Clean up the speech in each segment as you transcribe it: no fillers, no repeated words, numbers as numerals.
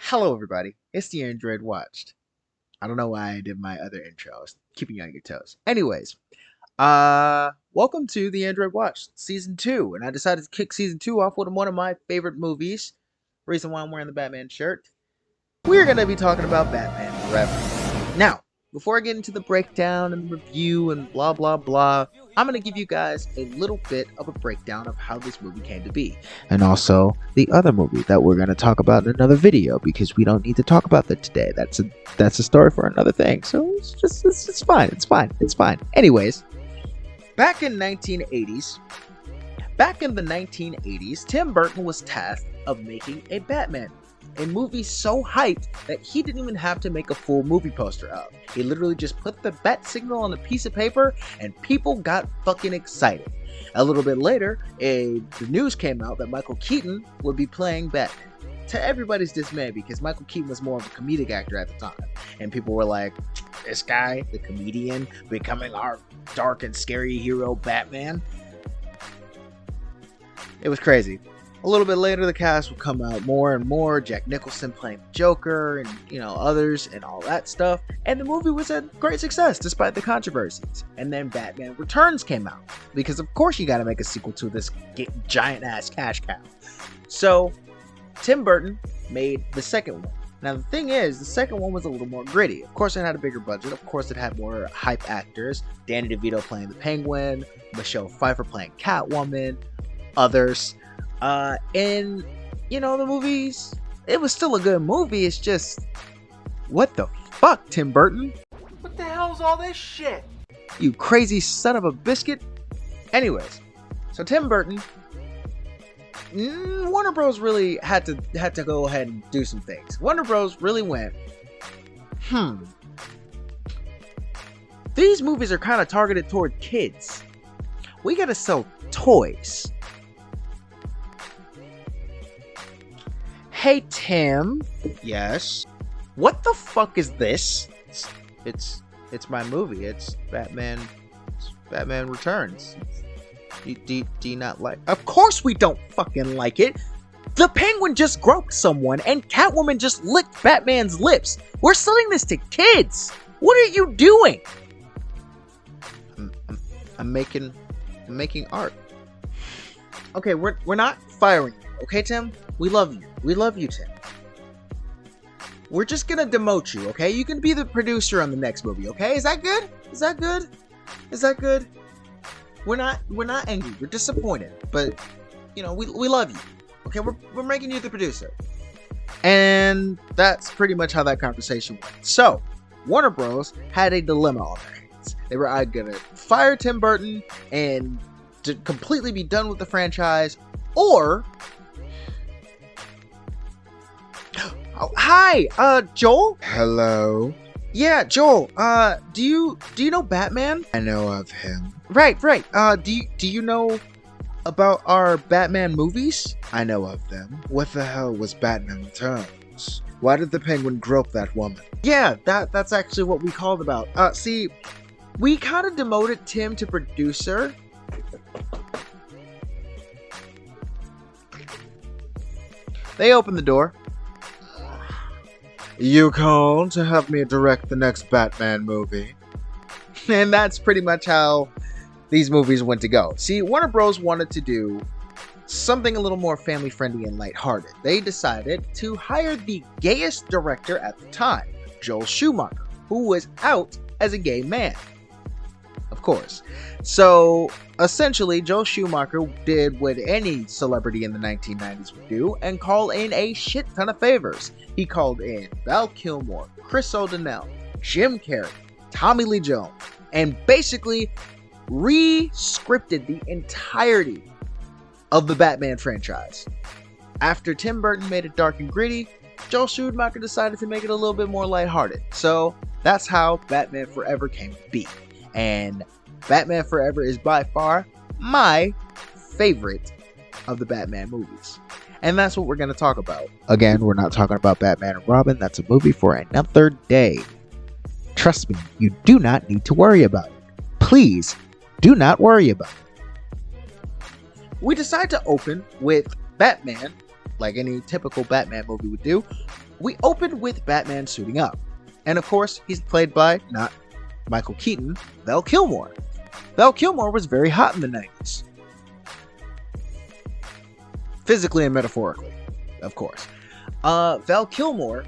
Hello, everybody. It's the Android Watched. I don't know why I did my other intro. I was keeping you on your toes. Anyways, welcome to the Android Watch season 2, and I decided to kick season 2 off with one of my favorite movies. Reason why I'm wearing the Batman shirt. We're gonna be talking about Batman Forever. Now, before I get into the breakdown and the review and blah blah blah, I'm gonna give you guys a little bit of a breakdown of how this movie came to be, and also the other movie that we're gonna talk about in another video because we don't need to talk about that today. That's a story for another thing. So it's fine. It's fine. Anyways, back in the 1980s, Tim Burton was tasked of making a Batman. A movie so hyped that he didn't even have to make a full movie poster of. He literally just put the bat signal on a piece of paper and people got fucking excited. A little bit later, the news came out that Michael Keaton would be playing Batman. To everybody's dismay, because Michael Keaton was more of a comedic actor at the time. And people were like, this guy, the comedian, becoming our dark and scary hero Batman? It was crazy. A little bit later, the cast would come out more and more. Jack Nicholson playing the Joker and, others and all that stuff. And the movie was a great success despite the controversies. And then Batman Returns came out. Because of course you gotta make a sequel to this giant-ass cash cow. So, Tim Burton made the second one. Now the thing is, the second one was a little more gritty. Of course it had a bigger budget. Of course it had more hype actors. Danny DeVito playing the Penguin. Michelle Pfeiffer playing Catwoman. Others. And the movies, it was still a good movie. It's just, what the fuck, Tim Burton? What the hell's all this shit? You crazy son of a biscuit. Anyways, so Tim Burton, Warner Bros. Really had to go ahead and do some things. Warner Bros. Really went, these movies are kind of targeted toward kids. We gotta sell toys. Hey Tim. Yes. What the fuck is this? It's my movie. It's Batman Returns. Do you not like? Of course we don't fucking like it. The Penguin just groped someone and Catwoman just licked Batman's lips. We're selling this to kids. What are you doing? I'm making art. Okay, we're not firing you. Okay, Tim? We love you. We love you, Tim. We're just gonna demote you, okay? You can be the producer on the next movie, okay? Is that good? Is that good? Is that good? We're not angry. We're disappointed, but we love you. Okay, we're making you the producer. And that's pretty much how that conversation went. So, Warner Bros. Had a dilemma on their hands. They were either gonna fire Tim Burton and to completely be done with the franchise, or oh, hi, Joel? Hello. Yeah, Joel, do you know Batman? I know of him. Right. Do you know about our Batman movies? I know of them. What the hell was Batman Returns? Why did the Penguin grope that woman? Yeah, that's actually what we called about. See, we kind of demoted Tim to producer. They opened the door. You called to have me direct the next Batman movie. And that's pretty much how these movies went to go. See, Warner Bros. Wanted to do something a little more family-friendly and lighthearted. They decided to hire the gayest director at the time, Joel Schumacher, who was out as a gay man. Of course. So, essentially, Joel Schumacher did what any celebrity in the 1990s would do and call in a shit ton of favors. He called in Val Kilmer, Chris O'Donnell, Jim Carrey, Tommy Lee Jones, and basically re-scripted the entirety of the Batman franchise. After Tim Burton made it dark and gritty, Joel Schumacher decided to make it a little bit more lighthearted. So, that's how Batman Forever came to be. And Batman Forever is by far my favorite of the Batman movies. And that's what we're going to talk about. Again, we're not talking about Batman and Robin. That's a movie for another day. Trust me, you do not need to worry about it. Please, do not worry about it. We decide to open with Batman like any typical Batman movie would do. We open with Batman suiting up. And of course, he's played by not Michael Keaton, Val Kilmer. Val Kilmer was very hot in the 90s. Physically and metaphorically, of course. Val Kilmer.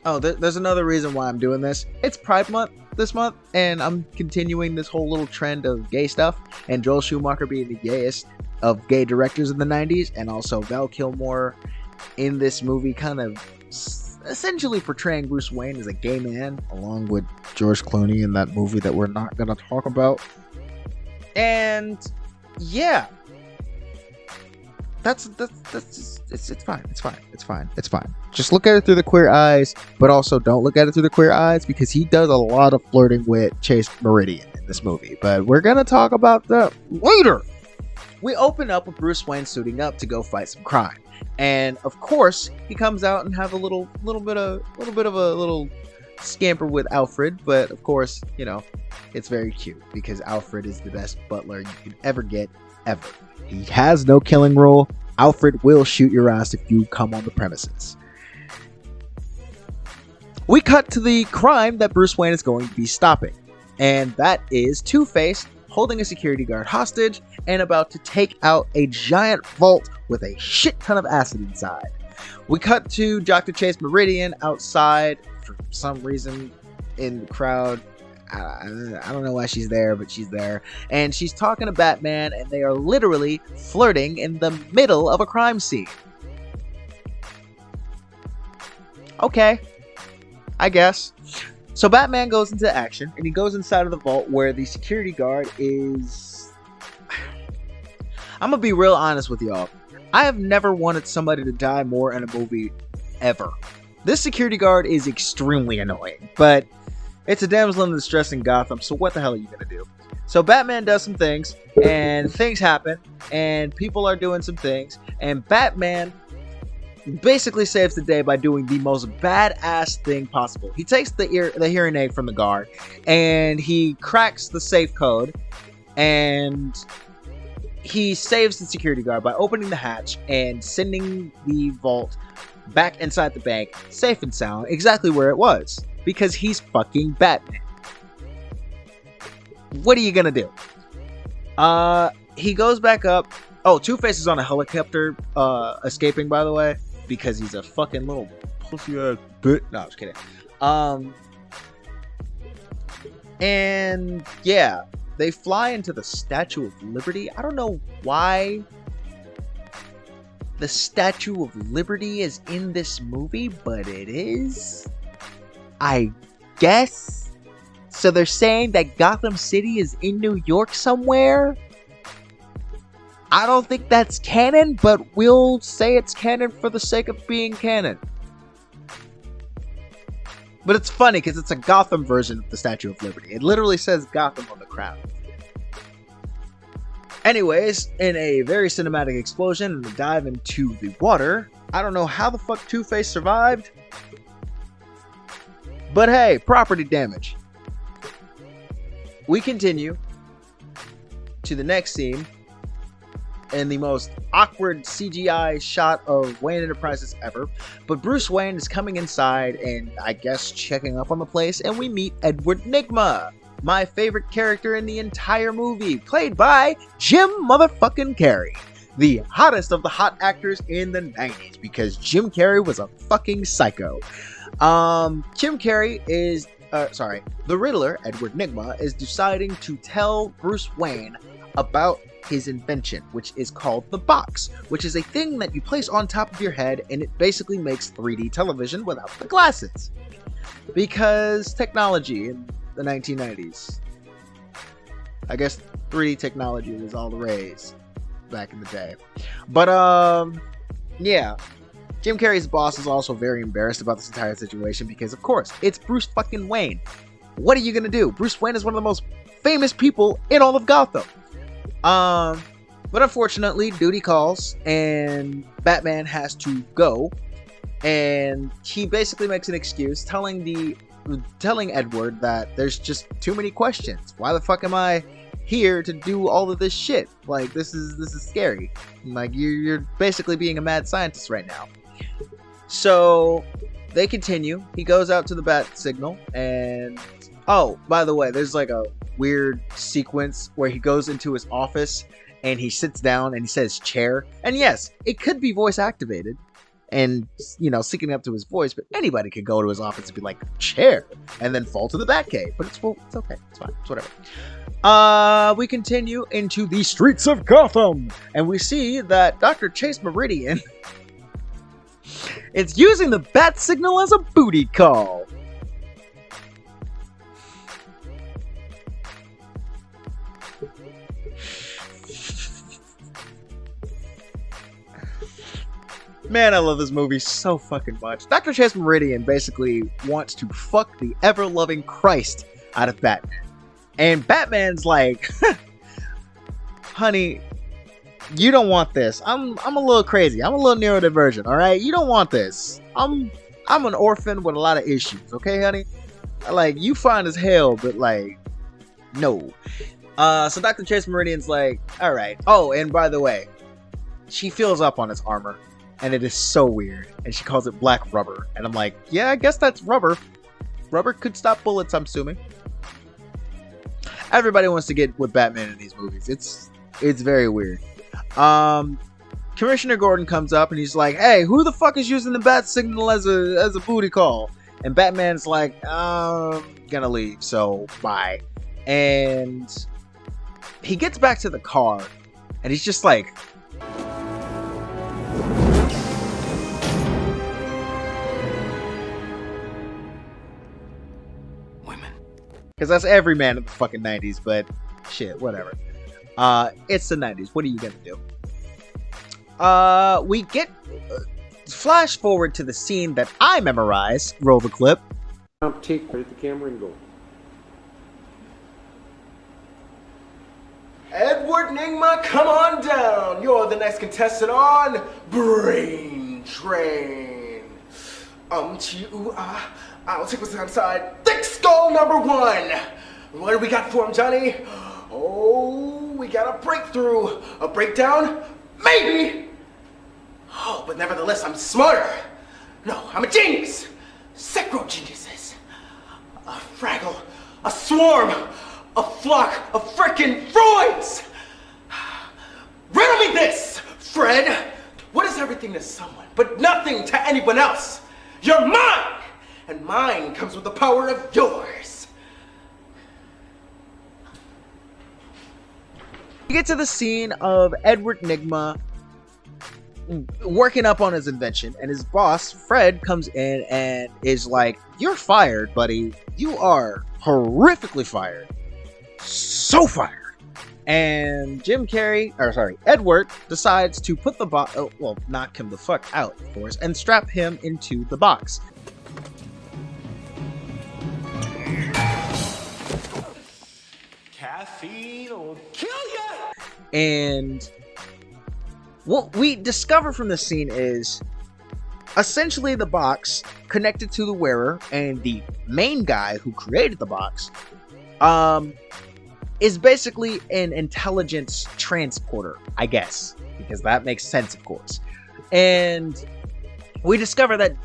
Oh, there's another reason why I'm doing this. It's Pride Month this month, and I'm continuing this whole little trend of gay stuff, and Joel Schumacher being the gayest of gay directors in the 90s, and also Val Kilmer in this movie kind of essentially portraying Bruce Wayne as a gay man, along with George Clooney in that movie that we're not going to talk about. And yeah, that's just, it's fine. Just look at it through the queer eyes, but also don't look at it through the queer eyes, because he does a lot of flirting with Chase Meridian in this movie. But we're gonna talk about that later. We open up with Bruce Wayne suiting up to go fight some crime, and of course he comes out and have a little bit of a scamper with Alfred. But of course, you know, it's very cute because Alfred is the best butler you can ever get, ever. He has no killing rule. Alfred will shoot your ass if you come on the premises. We cut to the crime that Bruce Wayne is going to be stopping, and that is Two-Face holding a security guard hostage and about to take out a giant vault with a shit ton of acid inside. We cut to Dr. Chase Meridian outside for some reason in the crowd. I don't know why she's there, but she's there. And she's talking to Batman, and they are literally flirting in the middle of a crime scene. Okay, I guess. So Batman goes into action, and he goes inside of the vault where the security guard is... I'm gonna be real honest with y'all. I have never wanted somebody to die more in a movie, ever. This security guard is extremely annoying, but it's a damsel in distress in Gotham, so what the hell are you gonna do? So Batman does some things, and things happen, and people are doing some things, and Batman basically saves the day by doing the most badass thing possible. He takes the hearing aid from the guard, and he cracks the safe code, and he saves the security guard by opening the hatch and sending the vault back inside the bank, safe and sound, exactly where it was. Because he's fucking Batman. What are you gonna do? He goes back up. Oh, Two-Face is on a helicopter, escaping, by the way, because he's a fucking little pussy ass bitch. No, I was kidding. And yeah, they fly into the Statue of Liberty. I don't know why the Statue of Liberty is in this movie, but it is. I guess. So they're saying that Gotham City is in New York somewhere? I don't think that's canon, but we'll say it's canon for the sake of being canon. But it's funny because it's a Gotham version of the Statue of Liberty. It literally says Gotham on the crown. Anyways, in a very cinematic explosion and a dive into the water, I don't know how the fuck Two-Face survived. But hey, property damage. We continue to the next scene in the most awkward CGI shot of Wayne Enterprises ever. But Bruce Wayne is coming inside and I guess checking up on the place, and we meet Edward Nygma, my favorite character in the entire movie, played by Jim motherfucking Carrey. The hottest of the hot actors in the 90s, because Jim Carrey was a fucking psycho. Jim Carrey is, the Riddler, Edward Nygma, is deciding to tell Bruce Wayne about his invention, which is called the box, which is a thing that you place on top of your head, and it basically makes 3D television without the glasses. Because technology in the 1990s. I guess 3D technology was all the rage back in the day. But, yeah. Jim Carrey's boss is also very embarrassed about this entire situation because, of course, it's Bruce fucking Wayne. What are you gonna do? Bruce Wayne is one of the most famous people in all of Gotham. But unfortunately, duty calls and Batman has to go, and he basically makes an excuse, telling Edward that there's just too many questions. Why the fuck am I here to do all of this shit. Like, this is scary. Like, you're basically being a mad scientist right now. So they continue. He goes out to the bat signal, and oh, by the way, there's like a weird sequence where he goes into his office and he sits down and he says chair. And yes, it could be voice activated and, you know, syncing up to his voice, but anybody could go to his office and be like, chair, and then fall to the Batcave. But it's okay. It's fine. It's whatever. We continue into the streets of Gotham, and we see that Dr. Chase Meridian it's using the bat signal as a booty call. Man, I love this movie so fucking much. Dr. Chase Meridian basically wants to fuck the ever-loving Christ out of Batman. And Batman's like, honey, you don't want this. I'm a little crazy. I'm a little neurodivergent, alright? You don't want this. I'm an orphan with a lot of issues, okay, honey? Like, you fine as hell, but like, no. So Dr. Chase Meridian's like, alright. Oh, and by the way, she fills up on his armor. And it is so weird. And she calls it black rubber. And I'm like, yeah, I guess that's rubber. Rubber could stop bullets, I'm assuming. Everybody wants to get with Batman in these movies. It's very weird. Commissioner Gordon comes up and he's like, hey, who the fuck is using the bat signal as a booty call? And Batman's like, gonna leave, so bye. And he gets back to the car and he's just like, because that's every man in the fucking 90s, but shit, whatever. It's the 90s. What are you gonna do? We get flash forward to the scene that I memorized. Roll the clip. Take right at the camera and go. Edward Nygma, come on down. You're the next contestant on Brain Train. I'll take what's outside. Thick Skull number 1. What do we got for him, Johnny? Oh, we got a breakthrough. A breakdown? Maybe. Oh, but nevertheless, I'm smarter. No, I'm a genius. Secro geniuses. A fraggle. A swarm. A flock of frickin' Freuds. Riddle me this, Fred. What is everything to someone, but nothing to anyone else? You're mine! And mine comes with the power of yours. We get to the scene of Edward Nygma working up on his invention, and his boss, Fred, comes in and is like, you're fired, buddy. You are horrifically fired. So fired. And Edward decides to put the box, knock him the fuck out, of course, and strap him into the box. Caffeine will kill ya! And what we discover from this scene is essentially the box connected to the wearer, and the main guy who created the box is basically an intelligence transporter, I guess, because that makes sense, of course. And we discover that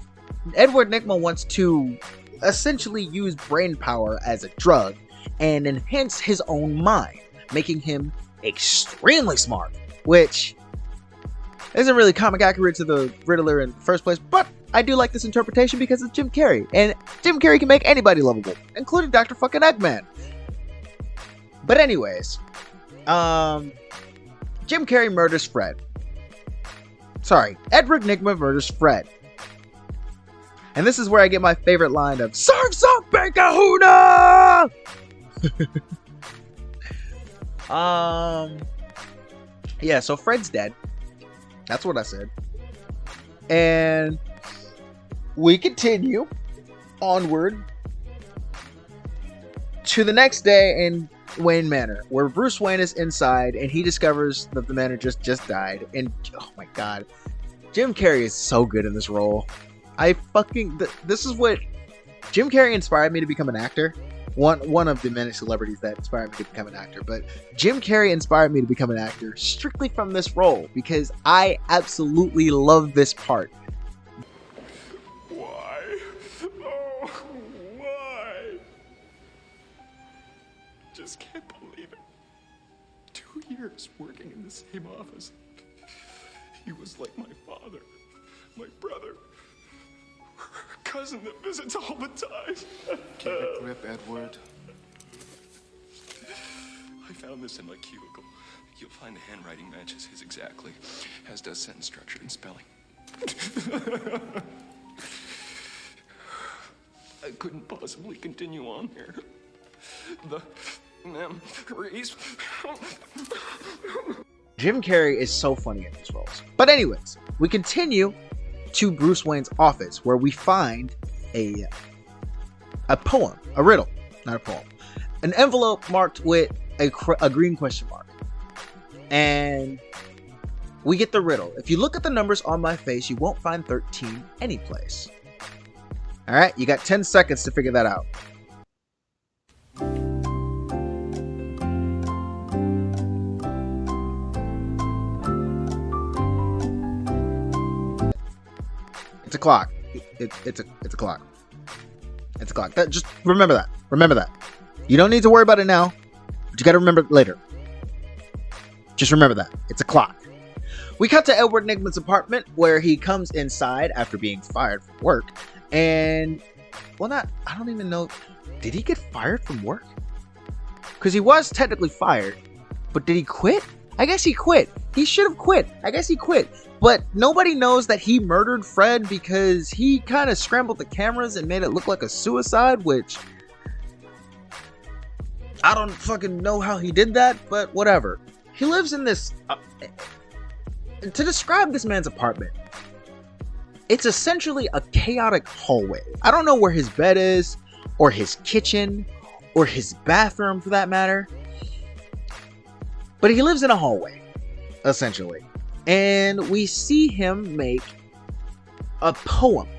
Edward Nygma wants to essentially use brain power as a drug and enhance his own mind, making him extremely smart, which isn't really comic accurate to the Riddler in the first place, but I do like this interpretation because it's Jim Carrey, and Jim Carrey can make anybody lovable, including Dr. fucking Eggman. But anyways, Jim Carrey murders Fred. Sorry, Edward Nygma murders Fred. And this is where I get my favorite line of "Surf's up, Kahuna!" Yeah, so Fred's dead. That's what I said. And we continue onward to the next day in Wayne Manor, where Bruce Wayne is inside and he discovers that the manor just died. And oh my god, Jim Carrey is so good in this role. This is what Jim Carrey inspired me to become an actor. one of the many celebrities that inspired me to become an actor. But Jim Carrey inspired me to become an actor strictly from this role because I absolutely love this part. Why? Oh, why? Just can't believe it. 2 years working in the same office. He was like my father, my brother, cousin that visits all the time. Get a grip, Edward. I found this in my cubicle. You'll find the handwriting matches his exactly, as does sentence structure and spelling. I couldn't possibly continue on here. The memories. Jim Carrey is so funny in these roles. But anyways, we continue to Bruce Wayne's office where we find a poem, a riddle, not a poem, an envelope marked with a green question mark. And we get the riddle. If you look at the numbers on my face, you won't find 13 anyplace. All right, you got 10 seconds to figure that out. It's a clock. It's a clock. It's a clock. Just remember that. Remember that. You don't need to worry about it now, but you got to remember it later. Just remember that. It's a clock. We cut to Edward Nygma's apartment where he comes inside after being fired from work. And, well, I don't even know. Did he get fired from work? Because he was technically fired. But did he quit? I guess he quit. He should have quit. I guess he quit. But nobody knows that he murdered Fred because he kind of scrambled the cameras and made it look like a suicide, which I don't fucking know how he did that, but whatever. He lives in this... to describe this man's apartment, it's essentially a chaotic hallway. I don't know where his bed is, or his kitchen, or his bathroom for that matter. But he lives in a hallway, essentially. And we see him make a poem.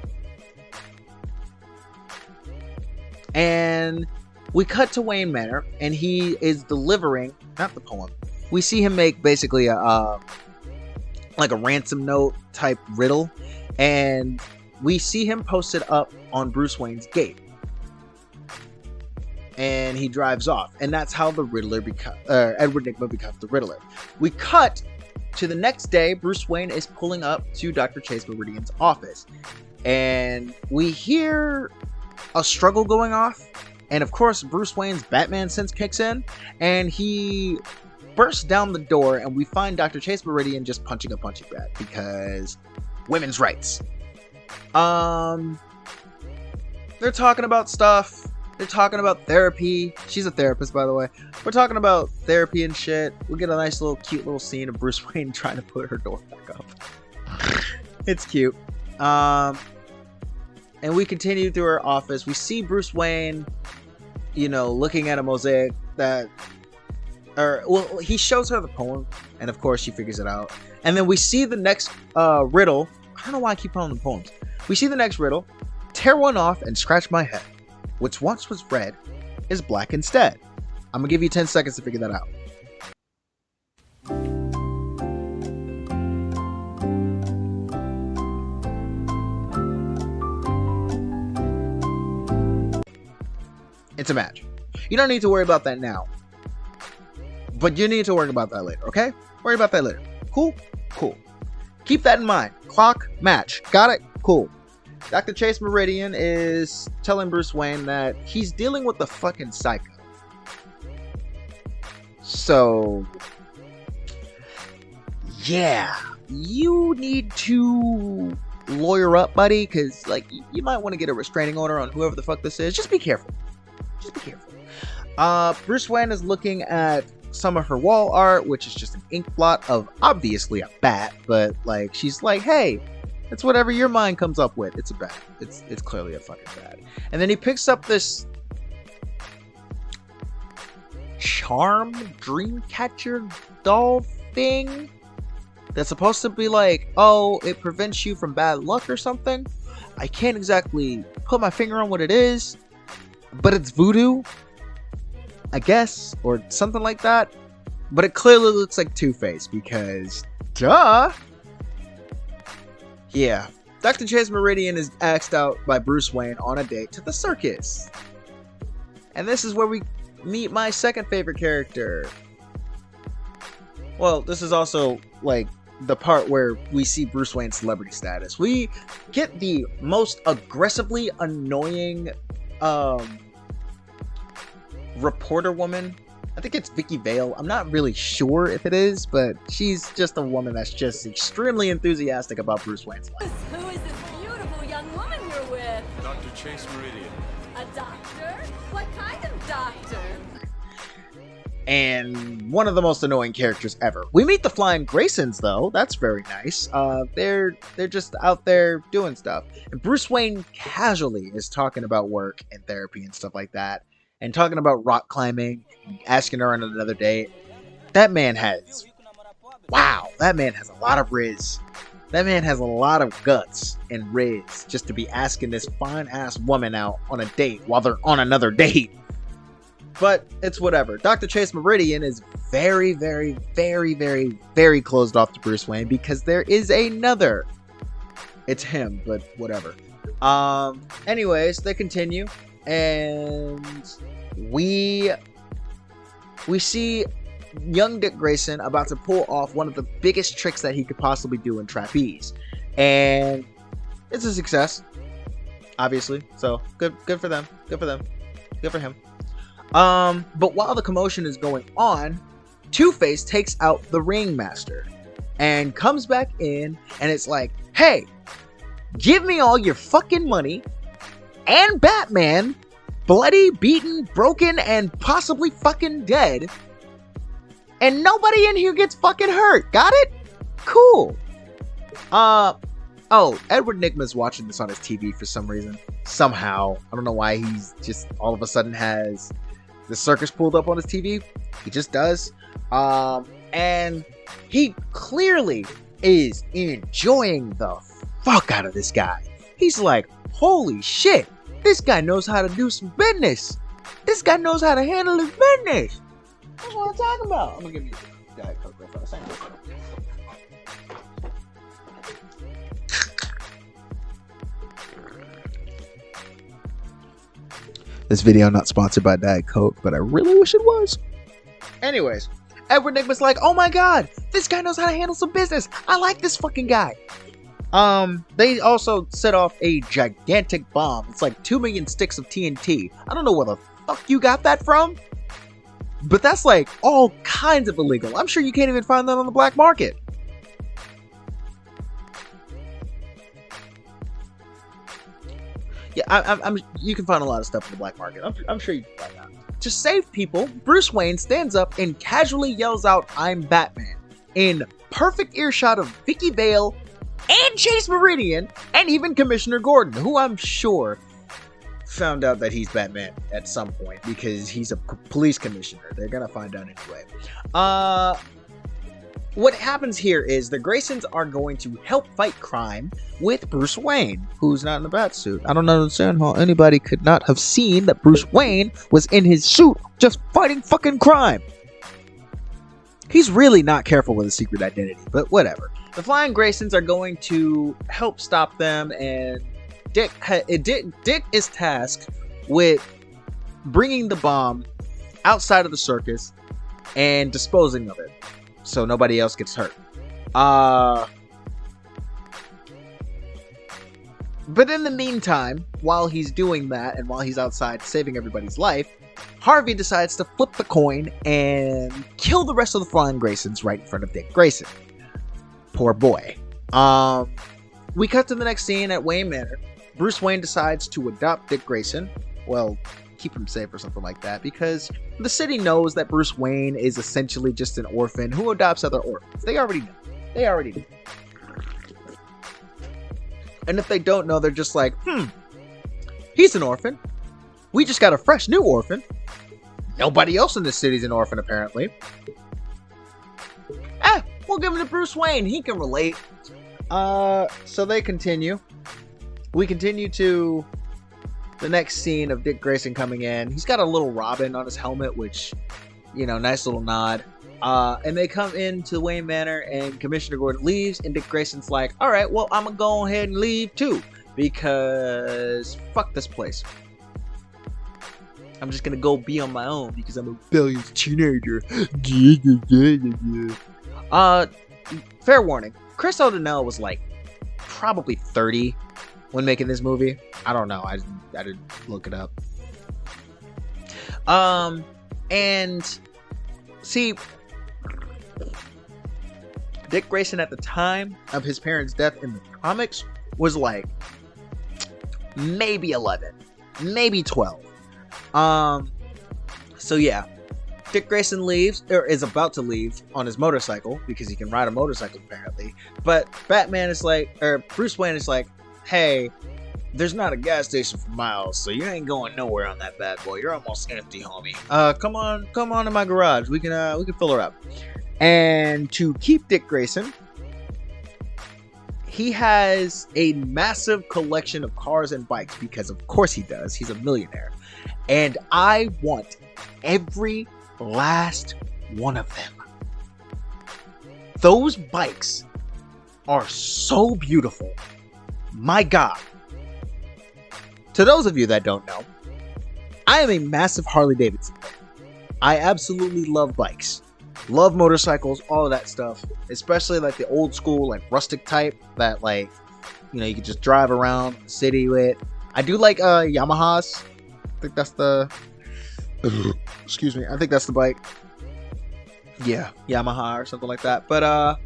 And we cut to Wayne Manor, and he is delivering, not the poem. We see him make basically a like a ransom note type riddle, and we see him posted up on Bruce Wayne's gate. And he drives off, and that's how the Riddler Edward Nygma becomes the Riddler. We cut to the next day. Bruce Wayne is pulling up to Dr. Chase Meridian's office, and we hear a struggle going off. And of course, Bruce Wayne's Batman sense kicks in, and he bursts down the door, and we find Dr. Chase Meridian just punching a punching bag because women's rights. They're talking about stuff. They're talking about therapy. She's a therapist, by the way. We're talking about therapy and shit. We get a nice little cute little scene of Bruce Wayne trying to put her door back up. It's cute. And we continue through her office. We see Bruce Wayne, you know, looking at a mosaic that, well, he shows her the poem, and of course she figures it out. And then we see the next riddle. I don't know why I keep calling them poems. We see the next riddle. Tear one off and scratch my head. Which once was red is black instead. I'm gonna give you 10 seconds to figure that out. It's a match. You don't need to worry about that now. But you need to worry about that later, okay? Worry about that later. Cool? Cool. Keep that in mind. Clock, match. Got it? Cool. Dr. Chase Meridian is telling Bruce Wayne that he's dealing with a fucking psycho. So, yeah, you need to lawyer up, buddy, because, like, you might want to get a restraining order on whoever the fuck this is. Just be careful. Just be careful. Bruce Wayne is looking at some of her wall art, which is just an ink blot of obviously a bat, but, like, she's like, hey, it's whatever your mind comes up with. It's a bat. It's clearly a fucking bat. And then he picks up this charm dreamcatcher doll thing that's supposed to be like, oh, it prevents you from bad luck or something. I can't exactly put my finger on what it is, but it's voodoo. I guess, or something like that. But it clearly looks like Two-Face because, duh! Yeah, Dr. Chase Meridian is asked out by Bruce Wayne on a date to the circus. And this is where we meet my second favorite character. Well, this is also, like, the part where we see Bruce Wayne's celebrity status. We get the most aggressively annoying, reporter woman. I think it's Vicky Vale. I'm not really sure if it is, but she's just a woman that's just extremely enthusiastic about Bruce Wayne's life. Who is this beautiful young woman you're with? Dr. Chase Meridian. A doctor? What kind of doctor? And one of the most annoying characters ever. We meet the Flying Graysons, though. That's very nice. They're just out there doing stuff. And Bruce Wayne casually is talking about work and therapy and stuff like that. And talking about rock climbing, asking her on another date. That man has... Wow, that man has a lot of riz. That man has a lot of guts and riz just to be asking this fine-ass woman out on a date while they're on another date. But it's whatever. Dr. Chase Meridian is very, very, very, very, very closed off to Bruce Wayne because there is another. It's him, but whatever. Anyways, they continue. And we see young Dick Grayson about to pull off one of the biggest tricks that he could possibly do in trapeze, and it's a success, obviously. So good for them. Good for him. But while the commotion is going on, Two-Face takes out the Ringmaster and comes back in, and it's like, hey, give me all your fucking money and Batman, bloody, beaten, broken, and possibly fucking dead. And nobody in here gets fucking hurt. Got it? Cool. Oh, Edward Nygma's watching this on his TV for some reason. Somehow. I don't know why he's just all of a sudden has the circus pulled up on his TV. He just does. And he clearly is enjoying the fuck out of this guy. He's like, holy shit. This guy knows how to do some business. This guy knows how to handle his business. That's what I'm talking about. I'm gonna give you a Diet Coke real fast. This video not sponsored by Diet Coke, but I really wish it was. Anyways, Edward Nygma's like, oh my god, this guy knows how to handle some business. I like this fucking guy. They also set off a gigantic bomb. It's like 2 million sticks of TNT. I don't know where the fuck you got that from, but that's like all kinds of illegal. I'm sure you can't even find that on the black market. Yeah, you can find a lot of stuff in the black market. I'm sure you can find that. To save people, Bruce Wayne stands up and casually yells out, I'm Batman, in perfect earshot of Vicky Vale and Chase Meridian, and even Commissioner Gordon, who I'm sure found out that he's Batman at some point because he's a police commissioner. They're gonna find out anyway. What happens here is the Graysons are going to help fight crime with Bruce Wayne, who's not in the bat suit. I don't understand how anybody could not have seen that Bruce Wayne was in his suit just fighting fucking crime. He's really not careful with his secret identity, but whatever. The Flying Graysons are going to help stop them, and Dick is tasked with bringing the bomb outside of the circus and disposing of it so nobody else gets hurt. But in the meantime, while he's doing that and while he's outside saving everybody's life, Harvey decides to flip the coin and kill the rest of the Flying Graysons right in front of Dick Grayson. Poor boy. We cut to the next scene at Wayne Manor. Bruce Wayne decides to adopt Dick Grayson. Well, keep him safe or something like that, because the city knows that Bruce Wayne is essentially just an orphan who adopts other orphans. They already know. And if they don't know, they're just like, he's an orphan. We just got a fresh new orphan. Nobody else in this city's an orphan, apparently. We'll give him to Bruce Wayne. He can relate. So they continue. We continue to the next scene of Dick Grayson coming in, he's got a little Robin on his helmet, which, you know, nice little nod. And they come into Wayne Manor, and Commissioner Gordon leaves, and Dick Grayson's like, all right, well, I'm gonna go ahead and leave too, because fuck this place. I'm just gonna go be on my own because I'm a rebellious teenager. Fair warning, Chris O'Donnell was like probably 30 when making this movie. I don't know. I didn't look it up. And see, Dick Grayson at the time of his parents' death in the comics was like maybe 11, maybe 12. So yeah, Dick Grayson leaves, or is about to leave on his motorcycle because he can ride a motorcycle apparently. But Batman is like, or Bruce Wayne is like, hey, there's not a gas station for miles, so you ain't going nowhere on that bad boy. You're almost empty, homie. Come on to my garage. We can fill her up. And to keep Dick Grayson, he has a massive collection of cars and bikes because of course he does. He's a millionaire. And I want every last one of them. Those bikes are so beautiful. My God. To those of you that don't know, I am a massive Harley Davidson fan. I absolutely love bikes. Love motorcycles, all of that stuff. Especially like the old school, like rustic type that, like, you know, you could just drive around the city with. I do like Yamahas. I think that's the excuse me, I think that's the bike. Yeah, Yamaha or something like that. But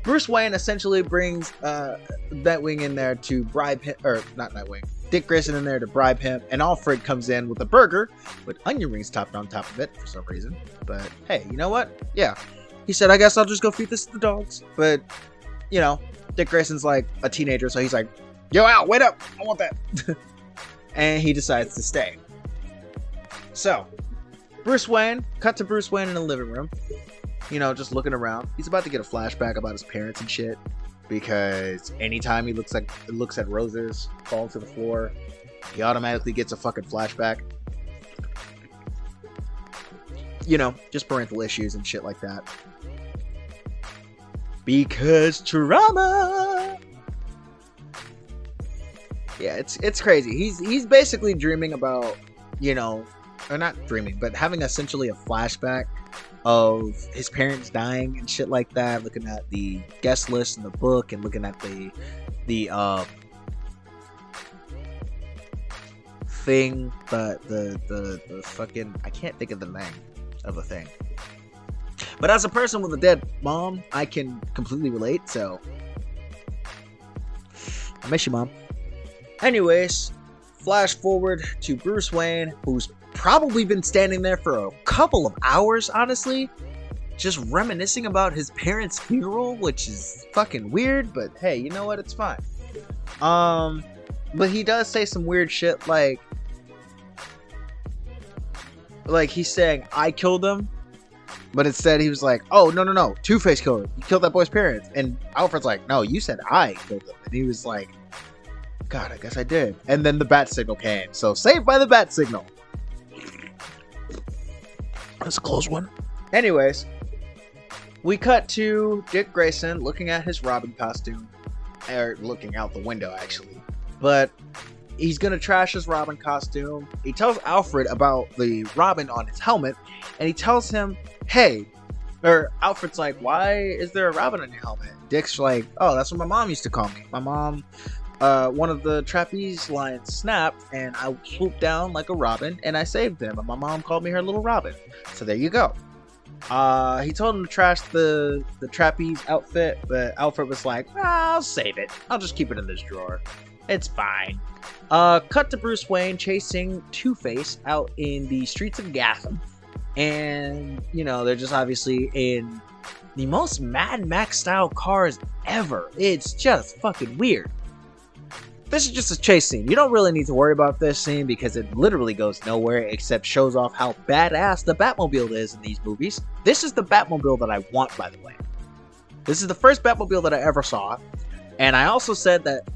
Bruce Wayne essentially brings Nightwing in there to bribe him, or not Nightwing, Dick Grayson in there to bribe him, and Alfred comes in with a burger with onion rings topped on top of it for some reason. But hey, you know what? Yeah, he said, I guess I'll just go feed this to the dogs. But you know, Dick Grayson's like a teenager, so he's like, yo, Al, wait up, I want that. And he decides to stay. So Bruce Wayne, cut to Bruce Wayne in the living room, you know, just looking around. He's about to get a flashback about his parents and shit, because anytime he looks at roses fall to the floor, he automatically gets a fucking flashback. You know, just parental issues and shit like that. Because trauma. Yeah, it's crazy. He's basically dreaming about, you know, or not dreaming, but having essentially a flashback of his parents dying and shit like that, looking at the guest list in the book and looking at the thing, the fucking, I can't think of the name of the thing. But as a person with a dead mom, I can completely relate, so I miss you, Mom. Anyways, flash forward to Bruce Wayne, who's probably been standing there for a couple of hours, honestly, just reminiscing about his parents' funeral, which is fucking weird, but hey, you know what? It's fine. But he does say some weird shit, like he's saying, I killed him, but instead he was like, oh, no, Two-Face killed him. He killed that boy's parents. And Alfred's like, no, you said I killed him. And he was like, God, I guess I did. And then the bat signal came. So saved by the bat signal. That's a close one. Anyways, we cut to Dick Grayson looking at his Robin costume. Or looking out the window, actually. But he's gonna trash his Robin costume. He tells Alfred about the Robin on his helmet. And he tells him, hey, or Alfred's like, why is there a Robin on your helmet? Dick's like, oh, that's what my mom used to call me. My mom, one of the trapeze lines snapped, and I swooped down like a robin, and I saved them. And my mom called me her little Robin. So there you go. He told him to trash the trapeze outfit, but Alfred was like, I'll save it. I'll just keep it in this drawer. It's fine. Cut to Bruce Wayne chasing Two-Face out in the streets of Gotham. And, you know, they're just obviously in the most Mad Max style cars ever. It's just fucking weird. This is just a chase scene. You don't really need to worry about this scene because it literally goes nowhere except shows off how badass the Batmobile is in these movies. This is the Batmobile that I want, by the way. This is the first Batmobile that I ever saw. And I also said that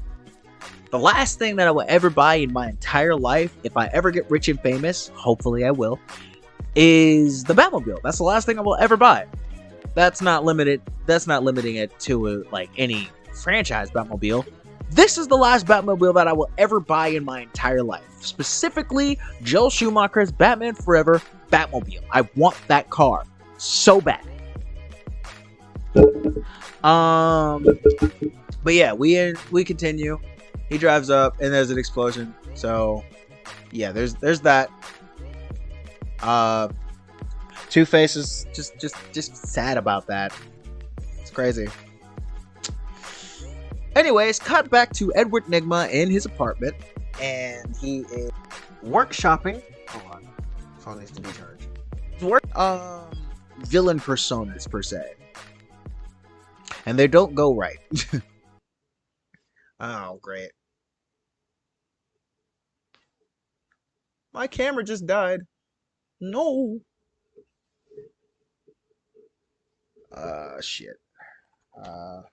The last thing that I will ever buy in my entire life, if I ever get rich and famous, hopefully I will, is the Batmobile. That's the last thing I will ever buy. That's not limited. That's not limiting it to like any franchise Batmobile. This is the last Batmobile that I will ever buy in my entire life. Specifically, Joel Schumacher's Batman Forever Batmobile. I want that car so bad. But yeah, we continue. He drives up and there's an explosion. So yeah, there's that. Two-Face is just sad about that. It's crazy. Anyways, cut back to Edward Nygma in his apartment, and he is workshopping. Hold on, phone needs to be charged. Villain personas per se, and they don't go right. Oh, great! My camera just died. No. Shit. Alright.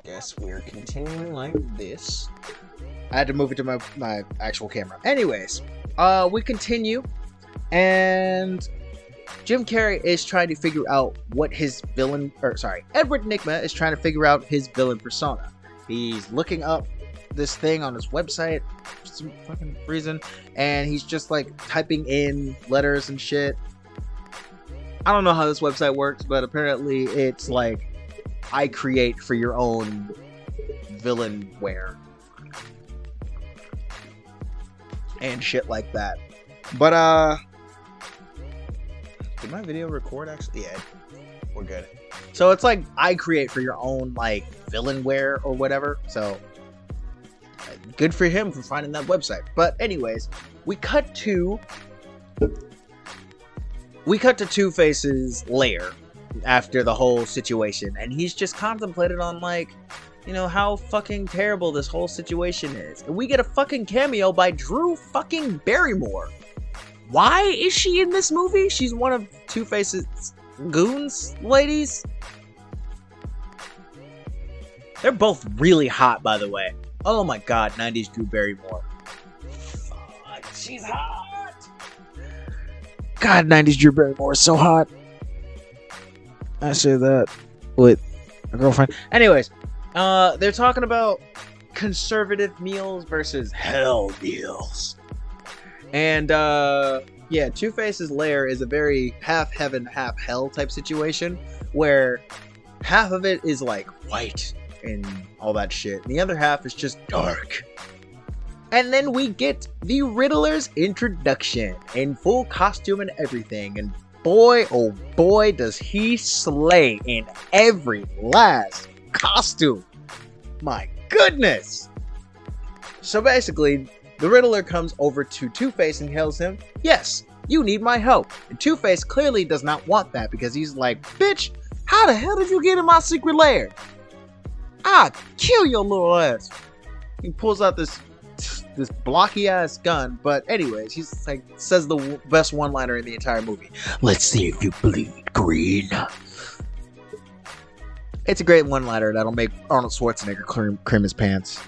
Guess we're continuing like this. I had to move it to my actual camera. Anyways, we continue, and Jim Carrey is trying to figure out what his villain, Edward Nygma is trying to figure out his villain persona. He's looking up this thing on his website for some fucking reason, and he's just like typing in letters and shit. I don't know how this website works, but apparently it's like I create for your own villainware and shit like that. But did my video record actually? Yeah, we're good. So it's like I create for your own like villainware or whatever. So good for him for finding that website. But anyways, we cut to Two-Face's lair after the whole situation, and he's just contemplated on like, you know, how fucking terrible this whole situation is. And we get a fucking cameo by Drew fucking Barrymore. Why is she in this movie? She's one of Two-Face's goons ladies. They're both really hot, by the way. Oh my god, 90s Drew Barrymore. Fuck, she's hot. God, 90s Drew Barrymore is so hot. I say that with a girlfriend. Anyways, they're talking about conservative meals versus hell meals. And yeah, Two-Face's lair is a very half heaven, half hell type situation where half of it is like white and all that shit, and the other half is just dark. And then we get the Riddler's introduction in full costume and everything, and boy, oh boy, does he slay in every last costume. My goodness. So basically, the Riddler comes over to Two-Face and tells him, yes, you need my help. And Two-Face clearly does not want that, because he's like, bitch, how the hell did you get in my secret lair? I'll kill your little ass. He pulls out this blocky ass gun, but anyways, he's like, says the best one-liner in the entire movie. Let's see if you bleed green. It's a great one-liner that'll make Arnold Schwarzenegger cream his pants.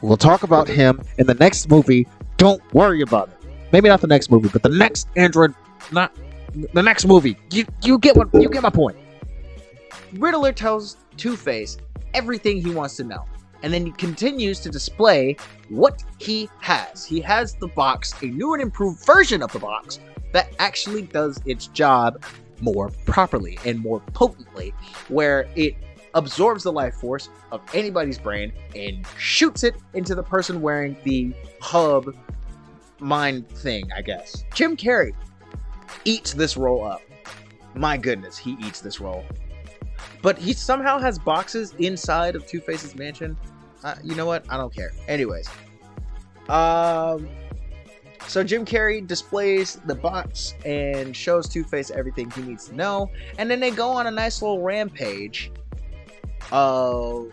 We'll talk about him in the next movie. Don't worry about it. Maybe not the next movie, but the next Android, not the next movie. You get my point. Riddler tells Two-Face everything he wants to know, and then he continues to display what he has. He has the box, a new and improved version of the box that actually does its job more properly and more potently, where it absorbs the life force of anybody's brain and shoots it into the person wearing the hub mind thing, I guess. Jim Carrey eats this roll up. My goodness, he eats this roll. But he somehow has boxes inside of Two-Face's mansion. You know what? I don't care. Anyways. So Jim Carrey displays the box and shows Two-Face everything he needs to know. And then they go on a nice little rampage of,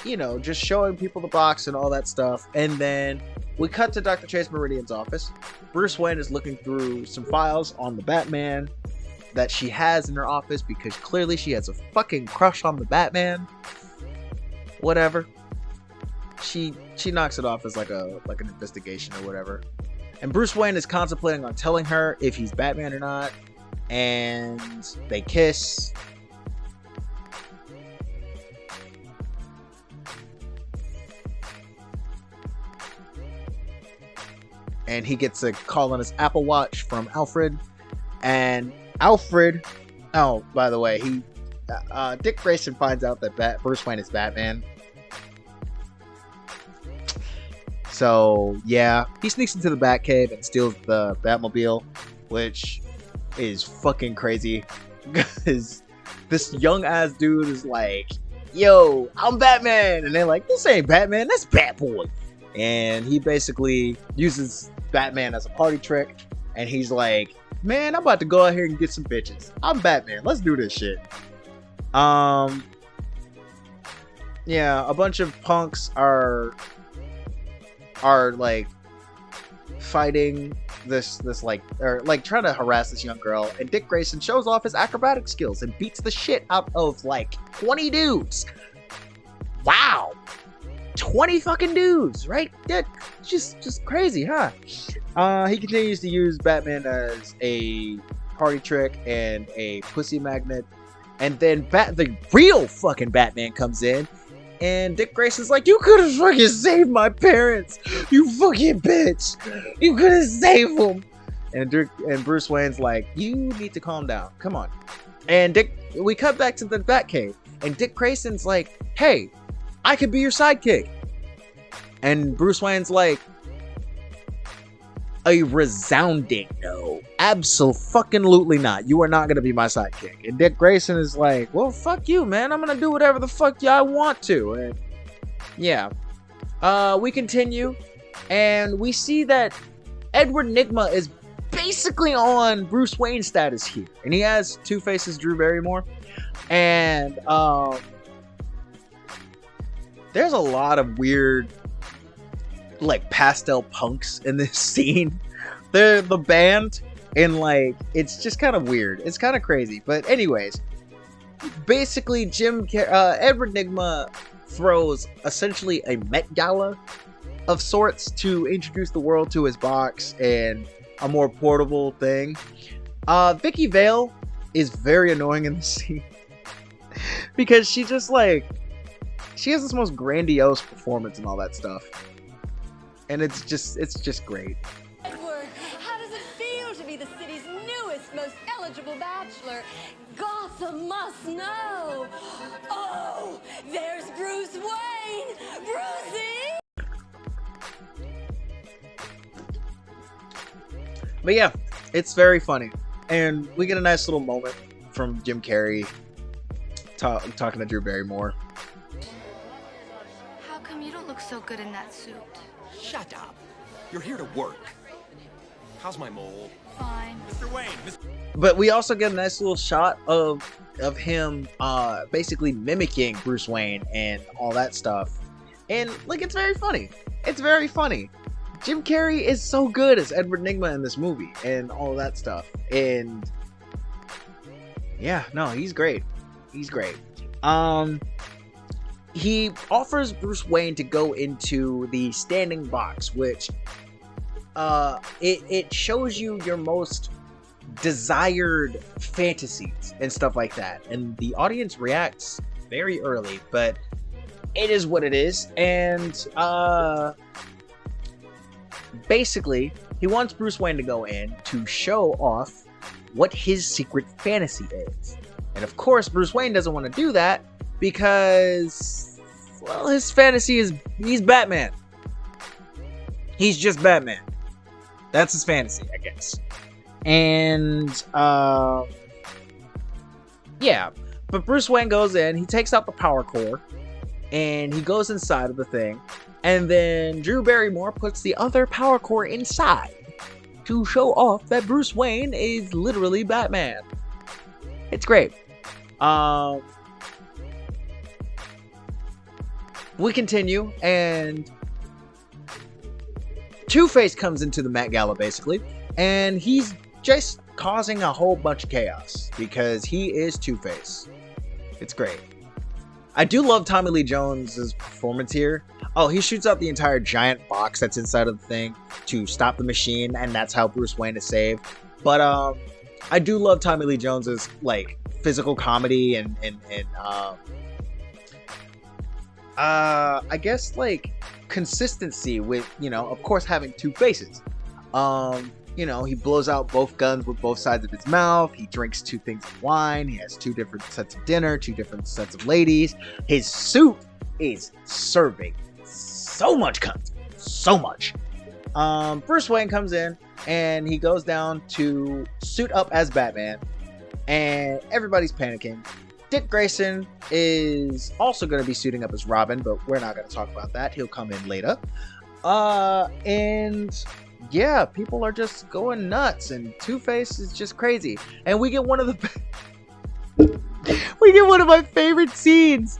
you know, just showing people the box and all that stuff. And then we cut to Dr. Chase Meridian's office. Bruce Wayne is looking through some files on the Batman. that she has in her office because clearly she has a fucking crush on the Batman. Whatever. She knocks it off as like an investigation or whatever. And Bruce Wayne is contemplating on telling her if he's Batman or not. And they kiss. And he gets a call on his Apple Watch from Alfred. And Alfred, oh, by the way, Dick Grayson finds out that Bruce Wayne is Batman. So, yeah, he sneaks into the Batcave and steals the Batmobile, which is fucking crazy. Because this young-ass dude is like, yo, I'm Batman! And they're like, this ain't Batman, that's Batboy! And he basically uses Batman as a party trick. And he's like, man, I'm about to go out here and get some bitches. I'm Batman, let's do this shit. Yeah, a bunch of punks are like fighting this like, or like trying to harass this young girl, and Dick Grayson shows off his acrobatic skills and beats the shit out of like 20 dudes. Wow, 20 fucking dudes, right? That just crazy, huh? He continues to use Batman as a party trick and a pussy magnet, and then the real fucking Batman comes in. And Dick Grayson's like, you could have fucking saved my parents, you fucking bitch. You could have saved them. And Bruce Wayne's like, you need to calm down. Come on. And we cut back to the Batcave. And Dick Grayson's like, hey, I could be your sidekick. And Bruce Wayne's like, a resounding no. Absolutely not. You are not going to be my sidekick. And Dick Grayson is like, well, fuck you, man. I'm going to do whatever the fuck I want to. And yeah. We continue. And we see that Edward Nygma is basically on Bruce Wayne status here. And he has Two-Face's Drew Barrymore. And there's a lot of weird like pastel punks in this scene. They're the band, and like it's just kind of weird. It's kind of crazy. But anyways, basically Edward Nygma throws essentially a Met Gala of sorts to introduce the world to his box and a more portable thing. Vicky Vale is very annoying in the scene because she just like she has this most grandiose performance and all that stuff. And it's just great. Edward, how does it feel to be the city's newest, most eligible bachelor? Gotham must know. Oh, there's Bruce Wayne. Brucey! But yeah, it's very funny. And we get a nice little moment from Jim Carrey talking to Drew Barrymore. How come you don't look so good in that suit? Shut up. You're here to work. How's my mole? Fine. Mr. Wayne. But we also get a nice little shot of him basically mimicking Bruce Wayne and all that stuff. And like it's very funny. It's very funny. Jim Carrey is so good as Edward Nygma in this movie and all that stuff. And yeah, no, he's great. He's great. He offers Bruce Wayne to go into the standing box, which it shows you your most desired fantasies and stuff like that. And the audience reacts very early, but it is what it is. And basically, he wants Bruce Wayne to go in to show off what his secret fantasy is. And of course, Bruce Wayne doesn't want to do that because, well, his fantasy is he's Batman. He's just Batman. That's his fantasy, I guess. And, yeah. But Bruce Wayne goes in, he takes out the power core, and he goes inside of the thing. And then Drew Barrymore puts the other power core inside to show off that Bruce Wayne is literally Batman. It's great. We continue, and Two-Face comes into the Met Gala, basically, and he's just causing a whole bunch of chaos because he is Two-Face. It's great. I do love Tommy Lee Jones's performance here. Oh, he shoots out the entire giant box that's inside of the thing to stop the machine, and that's how Bruce Wayne is saved. But I do love Tommy Lee Jones's like physical comedy and I guess like consistency with, you know, of course having two faces. You know, he blows out both guns with both sides of his mouth. He drinks two things of wine. He has two different sets of dinner, two different sets of ladies. His suit is serving so much cunt. So much. Bruce Wayne comes in and he goes down to suit up as Batman. And everybody's panicking. Dick Grayson is also going to be suiting up as Robin, but we're not going to talk about that. He'll come in later. And yeah, people are just going nuts, and Two-Face is just crazy. And we get one of my favorite scenes.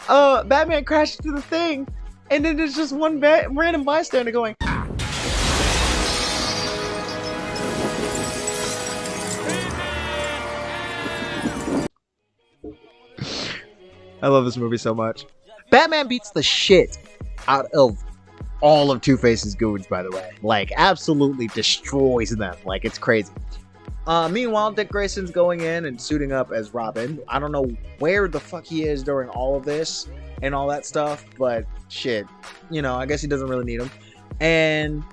Batman crashes into the thing, and then there's just one random bystander going, I love this movie so much. Batman beats the shit out of all of Two-Face's goons, by the way. Like, absolutely destroys them. Like, it's crazy. Meanwhile, Dick Grayson's going in and suiting up as Robin. I don't know where the fuck he is during all of this and all that stuff, but shit. You know, I guess he doesn't really need him. And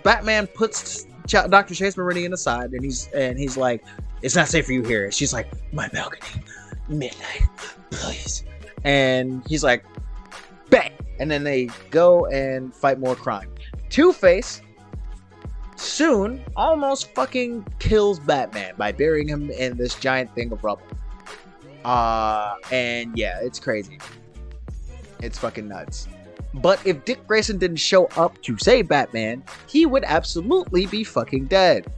Batman puts Dr. Chase Meridian aside, and he's like, it's not safe for you here. She's like, my balcony, midnight, please. And he's like, bang! And then they go and fight more crime. Two-Face soon almost fucking kills Batman by burying him in this giant thing of rubble. And yeah, it's crazy. It's fucking nuts. But if Dick Grayson didn't show up to save Batman, he would absolutely be fucking dead.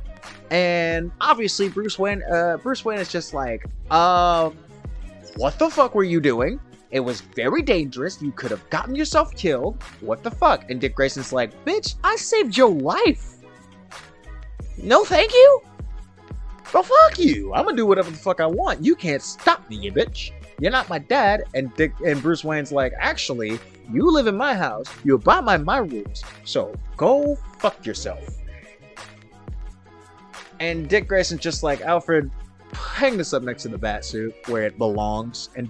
And obviously Bruce Wayne is just like, what the fuck were you doing? It was very dangerous. You could have gotten yourself killed. What the fuck? And Dick Grayson's like, bitch, I saved your life. No, thank you. Well, fuck you. I'm gonna do whatever the fuck I want. You can't stop me, you bitch. You're not my dad. And Bruce Wayne's like, actually, you live in my house. You abide by my rules. So go fuck yourself. And Dick Grayson's just like, Alfred, hang this up next to the bat suit where it belongs. And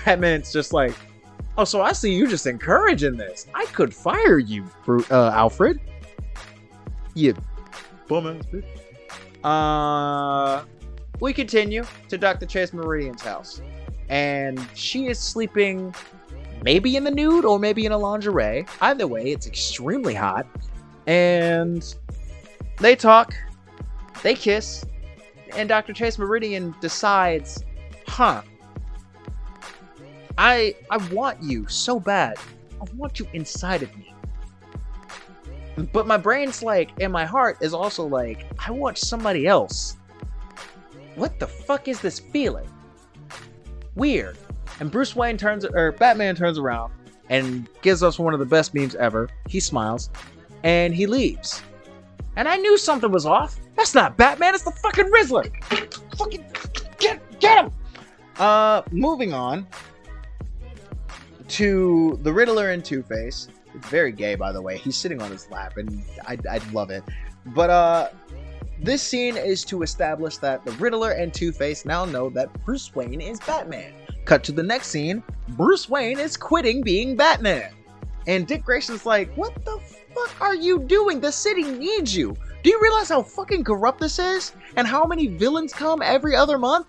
Batman's just like, oh, so I see you just encouraging this. I could fire you, Alfred. You bum ass bitch. We continue to Dr. Chase Meridian's house. And she is sleeping maybe in the nude or maybe in a lingerie. Either way, it's extremely hot. And they talk. They kiss. And Dr. Chase Meridian decides, I want you so bad. I want you inside of me. But my brain's like, and my heart is also like, I want somebody else. What the fuck is this feeling? Weird. And Batman turns around and gives us one of the best memes ever. He smiles and he leaves. And I knew something was off. That's not Batman, it's the fucking Riddler. Fucking get him. Moving on to the Riddler and Two-Face. It's very gay, by the way. He's sitting on his lap, and I love it. But this scene is to establish that the Riddler and Two-Face now know that Bruce Wayne is Batman. Cut to the next scene. Bruce Wayne is quitting being Batman. And Dick Grayson's like, what the fuck are you doing? The city needs you. Do you realize how fucking corrupt this is? And how many villains come every other month?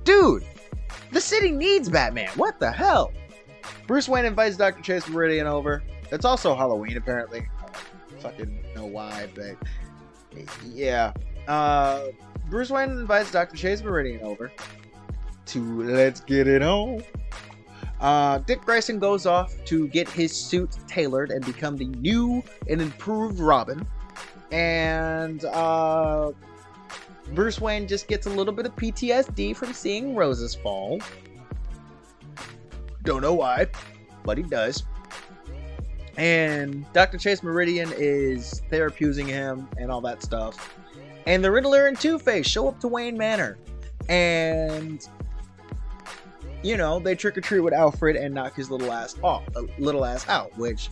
Dude, the city needs Batman. What the hell? Bruce Wayne invites Dr. Chase Meridian over. It's also Halloween, apparently. I don't fucking know why, but yeah. Bruce Wayne invites Dr. Chase Meridian over to let's get it on. Dick Grayson goes off to get his suit tailored and become the new and improved Robin. And Bruce Wayne just gets a little bit of PTSD from seeing roses fall. Don't know why, but he does. And Dr. Chase Meridian is therapizing him and all that stuff. And the Riddler and Two-Face show up to Wayne Manor. And, you know, they trick-or-treat with Alfred and knock his little ass out, which,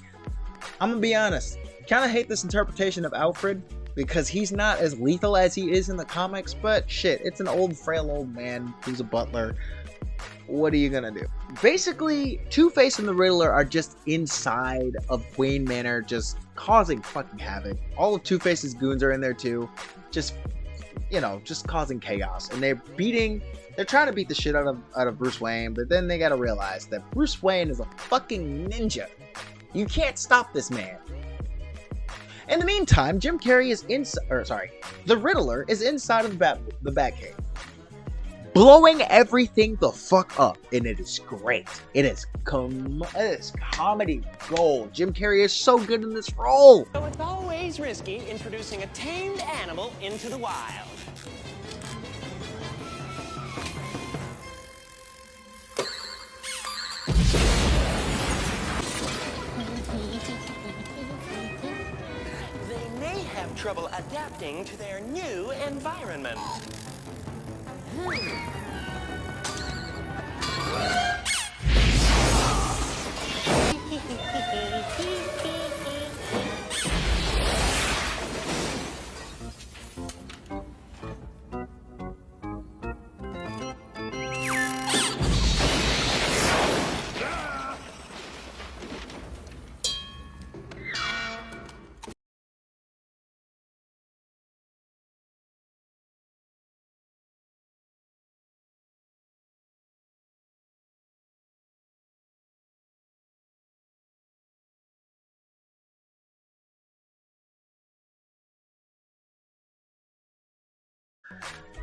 I'm gonna be honest, kind of hate this interpretation of Alfred, because he's not as lethal as he is in the comics, but shit, it's an old, frail old man who's a butler. What are you gonna do? Basically, Two-Face and the Riddler are just inside of Wayne Manor, just causing fucking havoc. All of Two-Face's goons are in there too, just, you know, just causing chaos. And they're trying to beat the shit out of Bruce Wayne, but then they gotta realize that Bruce Wayne is a fucking ninja. You can't stop this man. In the meantime, Jim Carrey is the Riddler is inside of the Batcave, blowing everything the fuck up, and it is great. It is comedy gold. Jim Carrey is so good in this role. So it's always risky introducing a tamed animal into the wild. They may have trouble adapting to their new environment.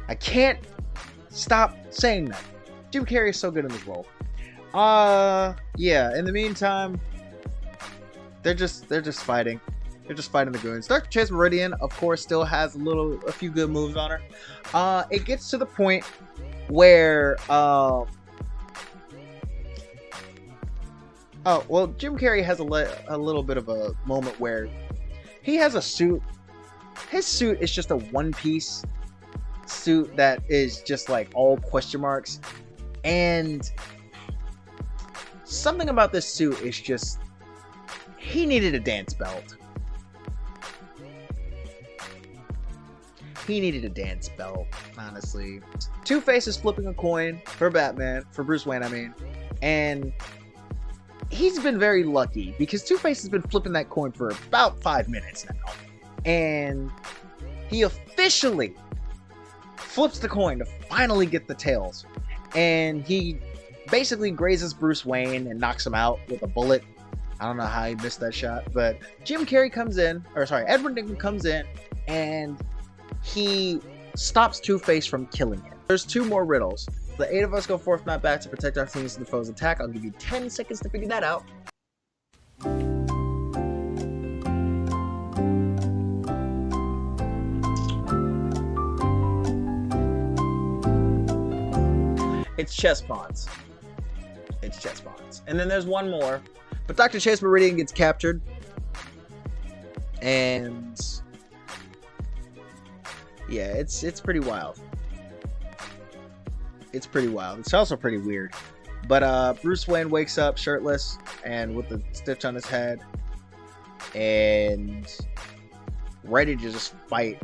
I can't stop saying that. Jim Carrey is so good in this role. Yeah, in the meantime, they're just fighting. They're just fighting the goons. Dr. Chase Meridian, of course, still has a few good moves on her. It gets to the point where Jim Carrey has a little bit of a moment where he has a suit. His suit is just a one-piece suit that is just like all question marks, and something about this suit is just, he needed a dance belt. He needed a dance belt, honestly. Two-Face is flipping a coin for Bruce Wayne, I mean, and he's been very lucky because Two-Face has been flipping that coin for about 5 minutes now, and he officially flips the coin to finally get the tails, and he basically grazes Bruce Wayne and knocks him out with a bullet. I don't know how he missed that shot, but Edward Nygma comes in, and he stops Two-Face from killing him. There's 2 more riddles. The 8 of us go forth not back to protect our things from the foe's attack. I'll give you 10 seconds to figure that out. It's chess pawns. It's chess pawns. And then there's one more. But Dr. Chase Meridian gets captured. And yeah, it's pretty wild. It's pretty wild. It's also pretty weird. But Bruce Wayne wakes up shirtless and with a stitch on his head. And ready to just fight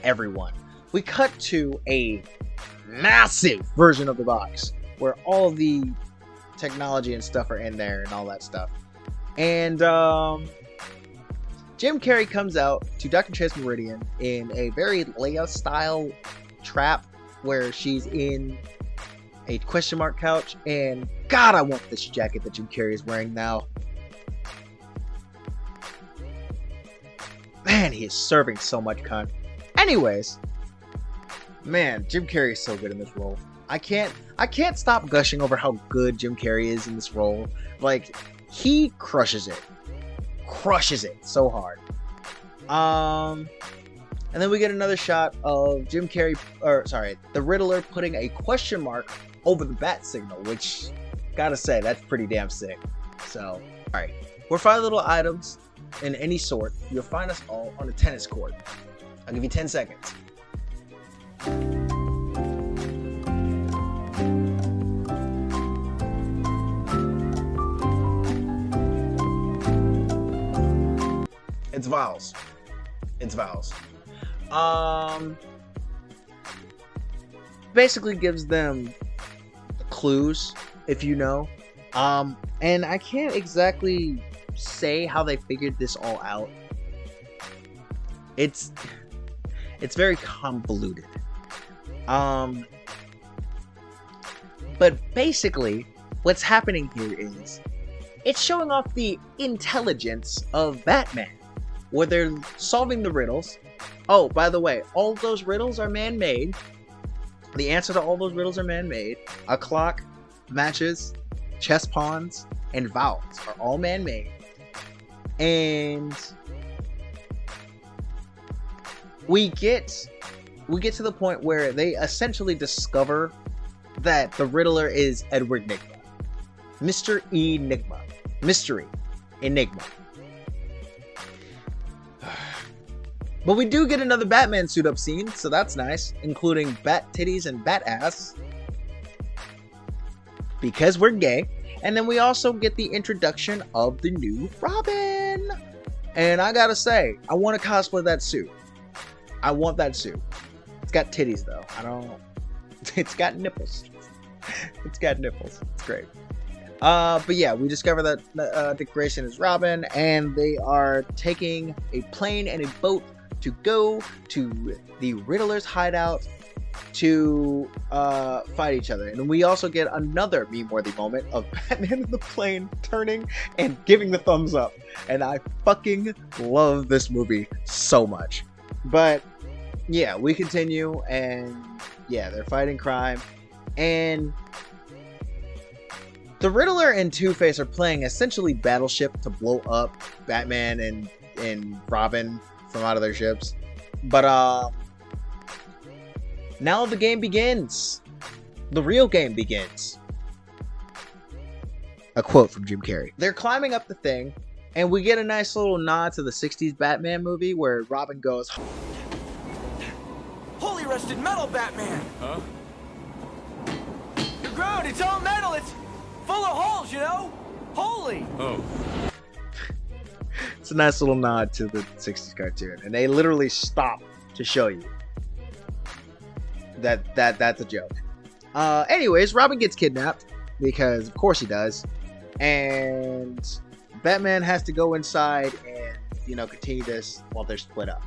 everyone. We cut to a massive version of the box where all the technology and stuff are in there and all that stuff. And Jim Carrey comes out to Dr. Chase Meridian in a very Leia style trap where she's in a question mark couch, and God, I want this jacket that Jim Carrey is wearing now. Man, he is serving so much cunt. Anyways, man, Jim Carrey is so good in this role. I can't stop gushing over how good Jim Carrey is in this role. Like, he crushes it so hard. And then we get another shot of the Riddler putting a question mark over the bat signal, which, gotta say, that's pretty damn sick. So, alright. We're 5 little items in any sort. You'll find us all on a tennis court. I'll give you 10 seconds. It's vowels. It's vowels. Basically gives them clues, if you know. And I can't exactly say how they figured this all out. It's very convoluted. But basically, what's happening here is it's showing off the intelligence of Batman, where they're solving the riddles. Oh, by the way, all those riddles are man-made. The answer to all those riddles are man-made. A clock, matches, chess pawns, and vowels are all man-made. And we get to the point where they essentially discover that the Riddler is Edward Nygma. Mr. Enigma. Mystery Enigma. But we do get another Batman suit up scene, so that's nice, including bat titties and bat ass. Because we're gay. And then we also get the introduction of the new Robin. And I gotta say, I want to cosplay that suit. I want that suit. It's got titties though. It's got nipples. It's got nipples. It's great. But yeah, we discover that Dick Grayson is Robin, and they are taking a plane and a boat to go to the Riddler's hideout to fight each other. And we also get another meme-worthy moment of Batman in the plane turning and giving the thumbs up. And I fucking love this movie so much. But yeah, we continue, and yeah, they're fighting crime. And the Riddler and Two-Face are playing essentially Battleship to blow up Batman and Robin from out of their ships. But now the game begins. The real game begins. A quote from Jim Carrey. They're climbing up the thing, and we get a nice little nod to the 60s Batman movie where Robin goes, Holy rusted metal, Batman! Huh? You're grown, it's all metal, it's full of holes, you know? Holy! Oh. It's a nice little nod to the 60s cartoon, and they literally stop to show you that that's a joke. Anyways, Robin gets kidnapped because of course he does, and Batman has to go inside and continue this while they're split up.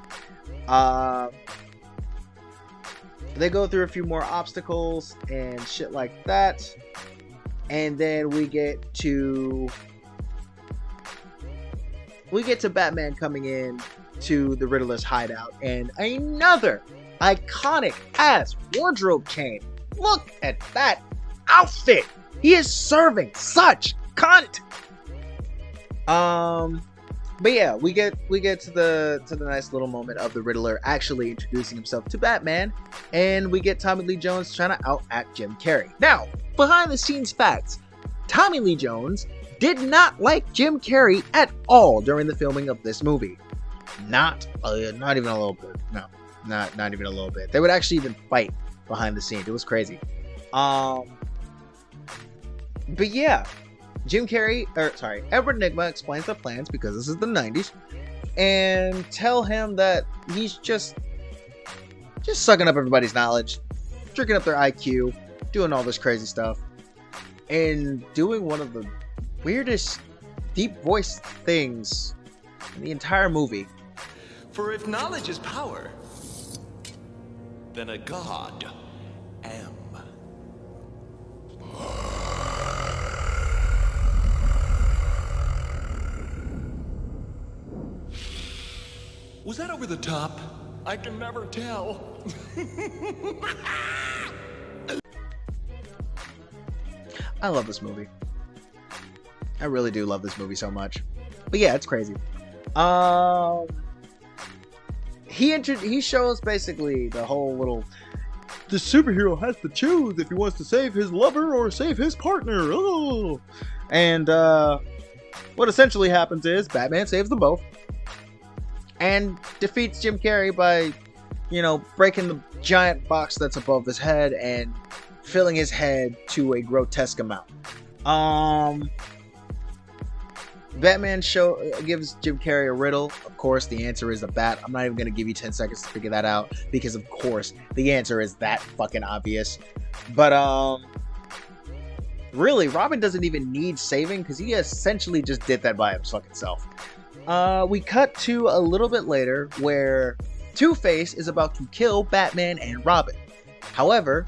They go through a few more obstacles and shit like that, and then we get to Batman coming in to the Riddler's hideout, and another iconic ass wardrobe change. Look at that outfit. He is serving such cunt. But yeah, we get to the nice little moment of the Riddler actually introducing himself to Batman, and we get Tommy Lee Jones trying to out-act Jim Carrey. Now, behind the scenes facts, Tommy Lee Jones did not like Jim Carrey at all during the filming of this movie. Not even a little bit. No, not even a little bit. They would actually even fight behind the scenes. It was crazy. But yeah, Edward Nygma explains their plans because this is the 90s, and tell him that he's just sucking up everybody's knowledge, drinking up their IQ, doing all this crazy stuff, and doing one of the weirdest deep voice things in the entire movie. For if knowledge is power, then a god am. Was that over the top? I can never tell. I love this movie. I really do love this movie so much. But yeah, it's crazy. He shows basically the whole little, the superhero has to choose if he wants to save his lover or save his partner. Oh. And what essentially happens is Batman saves them both and defeats Jim Carrey by breaking the giant box that's above his head and filling his head to a grotesque amount. Batman gives Jim Carrey a riddle. Of course, the answer is a bat. I'm not even going to give you 10 seconds to figure that out because, of course, the answer is that fucking obvious. But, really, Robin doesn't even need saving because he essentially just did that by his fucking self. We cut to a little bit later where Two-Face is about to kill Batman and Robin. However,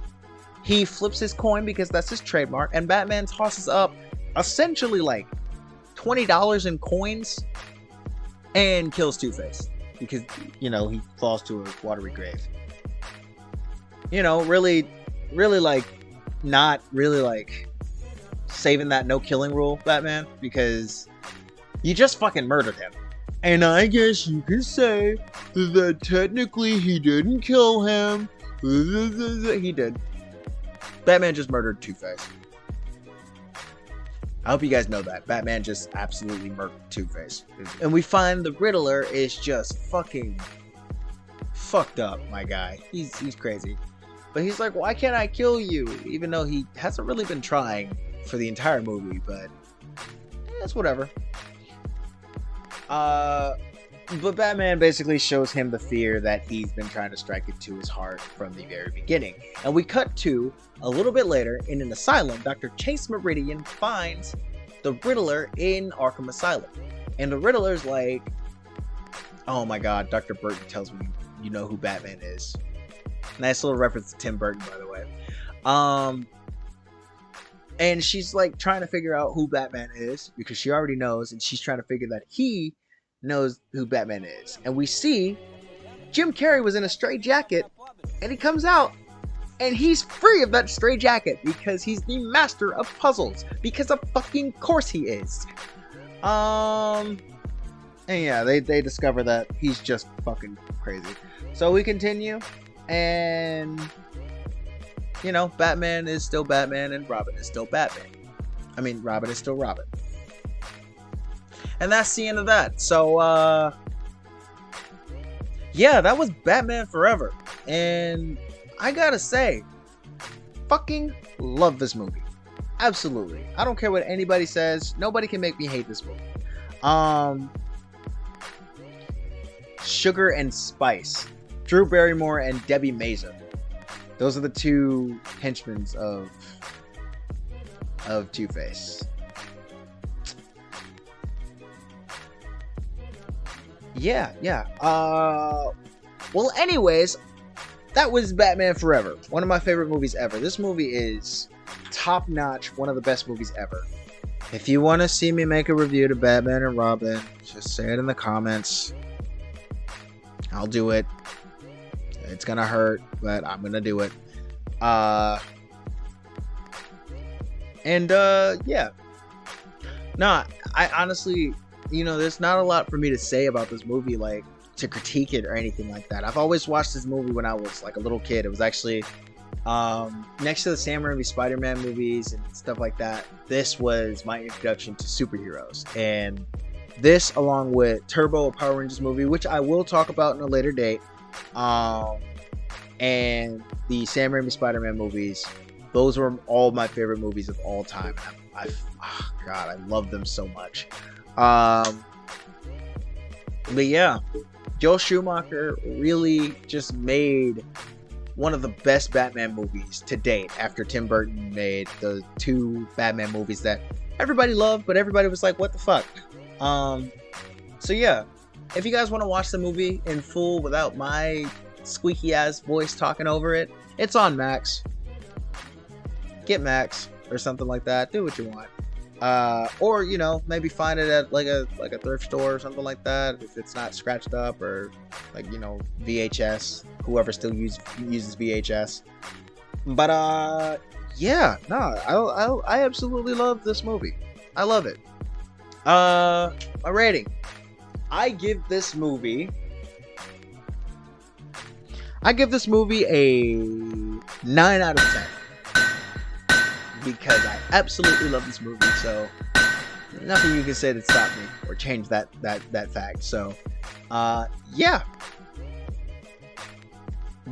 he flips his coin because that's his trademark, and Batman tosses up essentially like $20 in coins and kills Two-Face because, he falls to a watery grave. Really like not really like saving that no killing rule, Batman, because you just fucking murdered him. And I guess you could say that technically he didn't kill him. He did. Batman just murdered Two-Face. I hope you guys know that. Batman just absolutely murdered Two-Face. And we find the Riddler is just fucking fucked up, my guy. He's crazy. But he's like, why can't I kill you? Even though he hasn't really been trying for the entire movie, but it's whatever. But Batman basically shows him the fear that he's been trying to strike into his heart from the very beginning. And we cut to a little bit later in an asylum. Dr. Chase Meridian finds the Riddler in Arkham Asylum. And the Riddler's like, oh my god, Dr. Burton tells me you know who Batman is. Nice little reference to Tim Burton, by the way. And she's like trying to figure out who Batman is because she already knows, and she's trying to figure that he knows who Batman is. And we see Jim Carrey was in a straitjacket, and he comes out and he's free of that straitjacket because he's the master of puzzles, because of fucking course he is. And yeah, they discover that he's just fucking crazy. So we continue, and Batman is still Batman and Robin is still Batman. I mean, Robin is still Robin. And that's the end of that. So, yeah, that was Batman Forever. And I gotta say, fucking love this movie. Absolutely. I don't care what anybody says. Nobody can make me hate this movie. Sugar and Spice. Drew Barrymore and Debbie Mazar. Those are the two henchmen of Two-Face. Yeah. Well, anyways, that was Batman Forever. One of my favorite movies ever. This movie is top-notch. One of the best movies ever. If you want to see me make a review to Batman and Robin, just say it in the comments. I'll do it. It's gonna hurt, but I'm gonna do it. Yeah. No, I honestly, there's not a lot for me to say about this movie, like, to critique it or anything like that. I've always watched this movie when I was, like, a little kid. It was actually, next to the Sam Raimi Spider-Man movies and stuff like that, this was my introduction to superheroes. And this, along with Turbo, a Power Rangers movie, which I will talk about in a later date, and the Sam Raimi Spider-Man movies, those were all my favorite movies of all time. I love them so much. But yeah, Joel Schumacher really just made one of the best Batman movies to date after Tim Burton made the two Batman movies that everybody loved, but everybody was like, what the fuck? So yeah, if you guys want to watch the movie in full without my squeaky ass voice talking over it, it's on Max. Get Max or something like that. Do what you want. Or maybe find it at like a thrift store or something like that if it's not scratched up, or like VHS, whoever still uses VHS. But yeah, no, I absolutely love this movie. I love it. A rating. I give this movie a 9 out of 10. Because I absolutely love this movie, so nothing you can say to stop me or change that fact. So, yeah.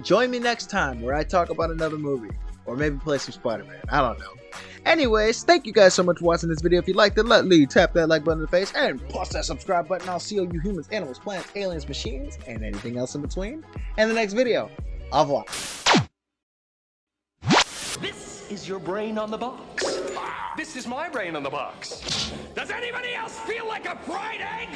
Join me next time where I talk about another movie. Or maybe play some Spider-Man. I don't know. Anyways, thank you guys so much for watching this video. If you liked it, let Lee tap that like button in the face and plus that subscribe button. I'll see all you humans, animals, plants, aliens, machines, and anything else in between in the next video. Au revoir. This is your brain on the box. This is my brain on the box. Does anybody else feel like a fried egg?